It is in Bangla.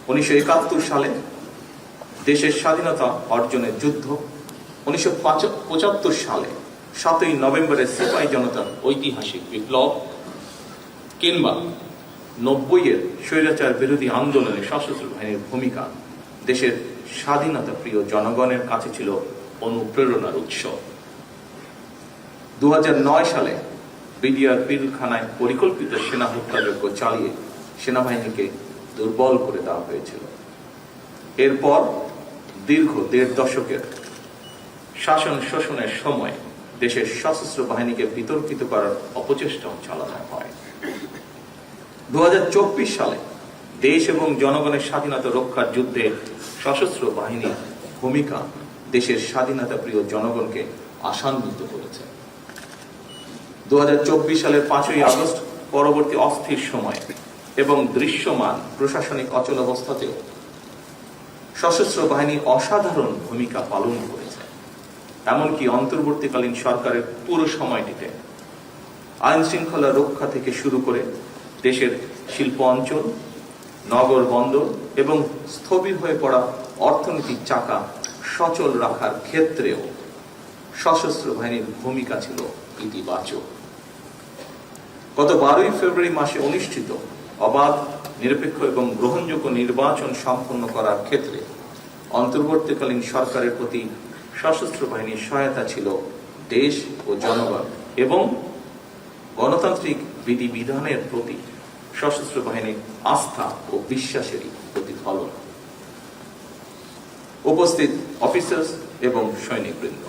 1971 সালে দেশের স্বাধীনতা অর্জনের যুদ্ধ, 1975 সালে 7ই নভেম্বরের সিপাহী জনতার ঐতিহাসিক বিপ্লব, কিংবা 90-এর স্বৈরাচার বিরোধী আন্দোলনে সশস্ত্র বাহিনীর ভূমিকা দেশের স্বাধীনতা প্রিয় জনগণের কাছে ছিল অনুপ্রেরণার উৎস। 2009 সালে বিডিআর পিলখানায় পরিকল্পিত সেনা হত্যাযজ্ঞ চালিয়ে সেনাবাহিনীকে দুর্বল করে দেওয়া হয়েছিল। এরপর দীর্ঘ 1.5 দশকের শাসন শোষণের সময় দেশের সশস্ত্র বাহিনীকে বিতর্কিত করার অপচেষ্টাও চালানো হয়। 2024 সালে দেশ এবং জনগণের স্বাধীনতা রক্ষার যুদ্ধে সশস্ত্র বাহিনীর ভূমিকা দেশের স্বাধীনতা প্রিয় জনগণকে আশান্বিত করেছে। 2024 সালের 5ই আগস্ট পরবর্তী অস্থির সময় এবং দৃশ্যমান প্রশাসনিক অচলাবস্থাতেও সশস্ত্র বাহিনী অসাধারণ ভূমিকা পালন করেছে। এমনকি অন্তর্বর্তীকালীন সরকারের পুরো সময়টিতে আইন শৃঙ্খলা রক্ষা থেকে শুরু করে দেশের শিল্প অঞ্চল, নগর বন্দর এবং স্থবির হয়ে পড়া অর্থনীতির চাকা সচল রাখার ক্ষেত্রেও সশস্ত্র বাহিনীর ভূমিকা ছিল ইতিবাচক। গত 12ই ফেব্রুয়ারি মাসে অনুষ্ঠিত অবাধ, নিরপেক্ষ এবং গ্রহণযোগ্য নির্বাচন সম্পন্ন করার ক্ষেত্রে অন্তর্বর্তীকালীন সরকারের প্রতি সশস্ত্র বাহিনীর সহায়তা ছিল দেশ ও জনগণ এবং গণতান্ত্রিক বিধিবিধানের প্রতি সশস্ত্র বাহিনীর আস্থা ও বিশ্বাসেরই প্রতিফলন। উপস্থিত অফিসার্স এবং সৈনিকবৃন্দ,